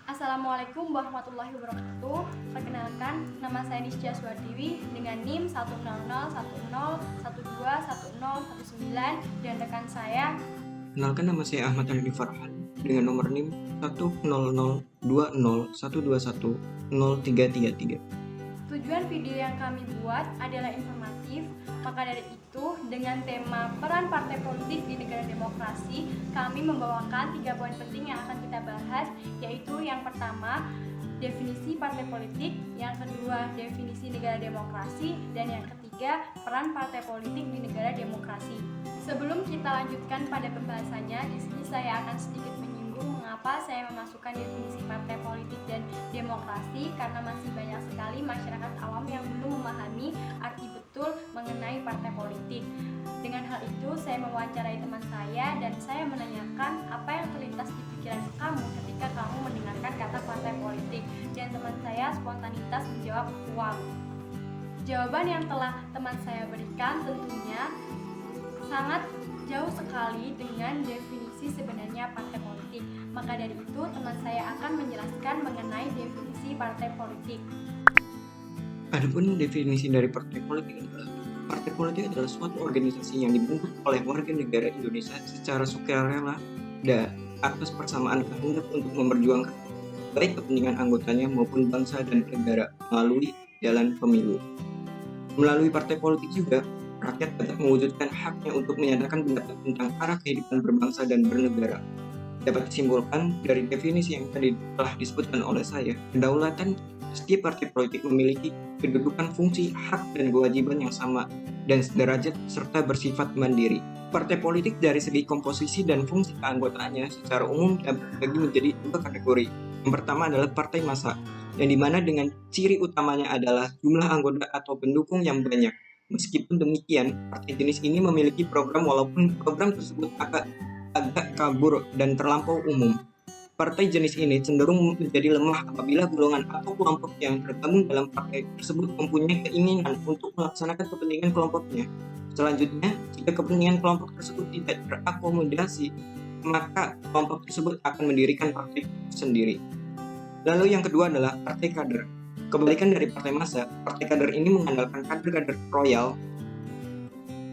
Assalamualaikum warahmatullahi wabarakatuh. Perkenalkan, nama saya Nisja Suwardiwi dengan NIM 10010121019 dan rekan saya. Kenalkan, nama saya Ahmad Hadi Farhan dengan nomor NIM 100201212103333. Tujuan video yang kami buat adalah informatif, maka dari itu dengan tema peran partai politik di negara demokrasi, kami membawakan 3 poin penting yang akan kita bahas, yaitu yang pertama, definisi partai politik, yang kedua, definisi negara demokrasi, dan yang ketiga, peran partai politik di negara demokrasi. Sebelum kita lanjutkan pada pembahasannya, di sini saya akan sedikit menyinggung mengapa saya memasukkan definisi partai politik dan demokrasi, karena masih banyak sekali masyarakat awam yang belum memahami arti betul mengenai partai politik. Dengan hal itu, saya mewawancarai teman saya dan saya menanyakan apa yang terlintas di pikiran kamu ketika kamu mendengarkan kata partai politik, dan teman saya spontanitas menjawab uang. Jawaban yang telah teman saya berikan tentunya sangat jauh sekali dengan definisi sebenarnya partai politik. Maka dari itu, teman saya akan menjelaskan mengenai definisi partai politik. Adapun definisi dari partai politik adalah suatu organisasi yang dibentuk oleh warga negara Indonesia secara sukarela dan atas persamaan kehendak untuk memperjuangkan baik kepentingan anggotanya maupun bangsa dan negara melalui jalan pemilu. Melalui partai politik juga, rakyat dapat mewujudkan haknya untuk menyatakan pendapat tentang arah kehidupan berbangsa dan bernegara. Dapat disimpulkan dari definisi yang tadi telah disebutkan oleh saya, kedaulatan setiap partai politik memiliki kedudukan, fungsi, hak, dan kewajiban yang sama dan sederajat serta bersifat mandiri. Partai politik dari segi komposisi dan fungsi keanggotaannya secara umum dapat dibagi menjadi 2 kategori. Yang pertama adalah partai massa, yang dimana dengan ciri utamanya adalah jumlah anggota atau pendukung yang banyak. Meskipun demikian, partai jenis ini memiliki program walaupun program tersebut agak kabur dan terlampau umum. Partai jenis ini cenderung menjadi lemah apabila golongan atau kelompok yang tergabung dalam partai tersebut mempunyai keinginan untuk melaksanakan kepentingan kelompoknya. Selanjutnya, jika kepentingan kelompok tersebut tidak terakomodasi, maka kelompok tersebut akan mendirikan partai sendiri. Lalu yang kedua adalah partai kader. Kebalikan dari partai massa, partai kader ini mengandalkan kader-kader royal.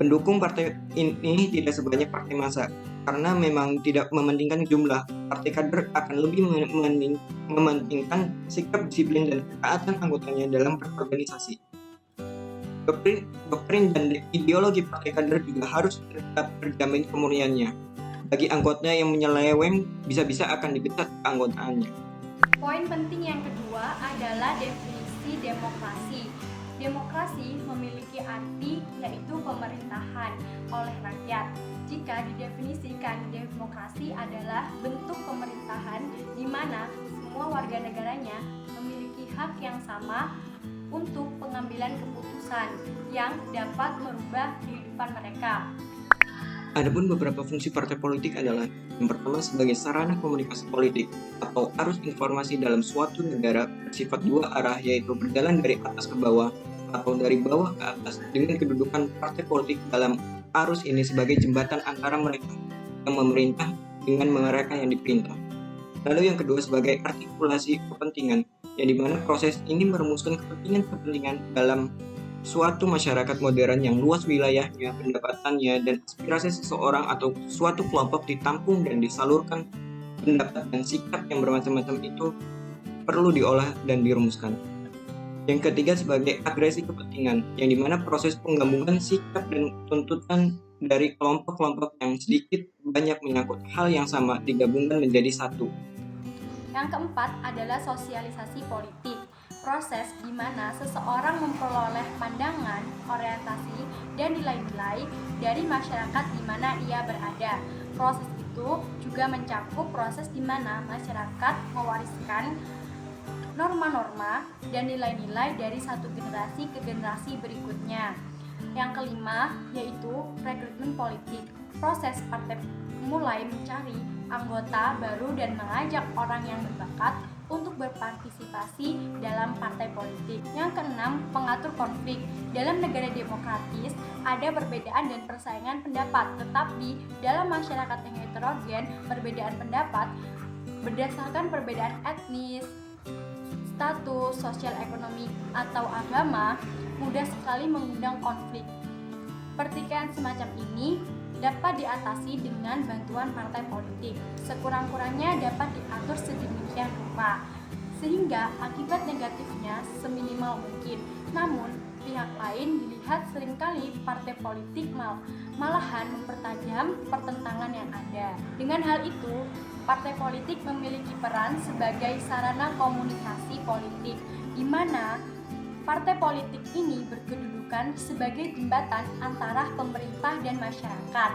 Pendukung partai ini tidak sebanyak partai massa, karena memang tidak mementingkan jumlah. Partai kader akan lebih mementingkan sikap disiplin dan ketaatan anggotanya dalam berorganisasi. Doktrin dan ideologi partai kader juga harus tetap terjamin kemurniannya. Bagi anggotanya yang menyeleweng, bisa-bisa akan dipecat keanggotaannya. Poin penting yang kedua adalah definisi demokrasi. Demokrasi memiliki arti yaitu pemerintahan oleh rakyat. Jika didefinisikan, demokrasi adalah bentuk pemerintahan di mana semua warga negaranya memiliki hak yang sama untuk pengambilan keputusan yang dapat merubah kehidupan mereka. Adapun beberapa fungsi partai politik adalah yang pertama sebagai sarana komunikasi politik atau arus informasi dalam suatu negara bersifat 2 arah, yaitu berjalan dari atas ke bawah atau dari bawah ke atas, dengan kedudukan partai politik dalam arus ini sebagai jembatan antara mereka yang memerintah dengan mereka yang diperintah. Lalu yang kedua sebagai artikulasi kepentingan, yang dimana proses ini merumuskan kepentingan-kepentingan dalam suatu masyarakat modern yang luas wilayahnya, pendapatannya, dan aspirasi seseorang atau suatu kelompok ditampung dan disalurkan. Pendapat dan sikap yang bermacam-macam itu perlu diolah dan dirumuskan. Yang ketiga sebagai agresi kepentingan, yang dimana proses penggabungan sikap dan tuntutan dari kelompok-kelompok yang sedikit banyak menyangkut hal yang sama digabungkan menjadi satu. Yang keempat adalah sosialisasi politik. Proses di mana seseorang memperoleh pandangan, orientasi, dan nilai-nilai dari masyarakat di mana ia berada. Proses itu juga mencakup proses di mana masyarakat mewariskan norma-norma dan nilai-nilai dari satu generasi ke generasi berikutnya. Yang kelima yaitu rekrutmen politik. Proses partai mulai mencari anggota baru dan mengajak orang yang berbakat untuk berpartisipasi dalam partai politik. Yang keenam, pengatur konflik. Dalam negara demokratis, ada perbedaan dan persaingan pendapat, tetapi dalam masyarakat yang heterogen, perbedaan pendapat berdasarkan perbedaan etnis, status, sosial ekonomi, atau agama mudah sekali mengundang konflik. Pertikaian semacam ini dapat diatasi dengan bantuan partai politik. Sekurang-kurangnya dapat diatur sedemikian rupa sehingga akibat negatifnya seminimal mungkin. Namun, pihak lain dilihat seringkali partai politik malahan mempertajam pertentangan yang ada. Dengan hal itu, partai politik memiliki peran sebagai sarana komunikasi politik, di mana partai politik ini berkedudukan sebagai jembatan antara pemerintah dan masyarakat.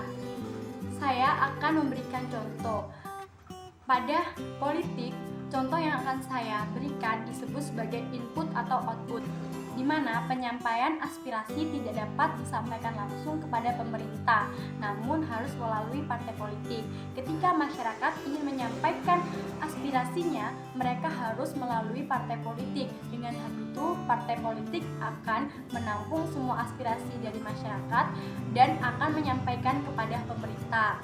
Saya akan memberikan contoh. Pada politik, contoh yang akan saya berikan disebut sebagai input atau output, di mana penyampaian aspirasi tidak dapat disampaikan langsung kepada pemerintah, namun harus melalui partai politik. Ketika masyarakat ingin menyampaikan aspirasinya, mereka harus melalui partai politik. Dengan hal itu, partai politik akan menampung semua aspirasi dari masyarakat dan akan menyampaikan kepada pemerintah.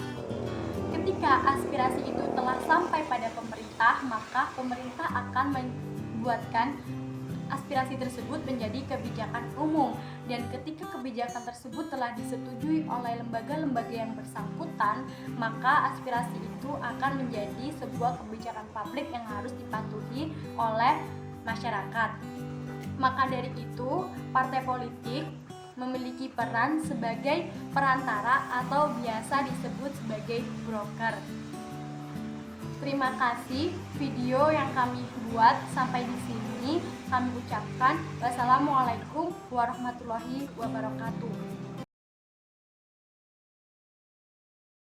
Ketika aspirasi itu telah sampai pada pemerintah, maka pemerintah akan membuatkan aspirasi tersebut menjadi kebijakan umum, dan ketika kebijakan tersebut telah disetujui oleh lembaga-lembaga yang bersangkutan, maka aspirasi itu akan menjadi sebuah kebijakan publik yang harus dipatuhi oleh masyarakat. Maka dari itu, partai politik memiliki peran sebagai perantara atau biasa disebut sebagai broker. Terima kasih, video yang kami buat sampai di sini kami ucapkan wassalamualaikum warahmatullahi wabarakatuh.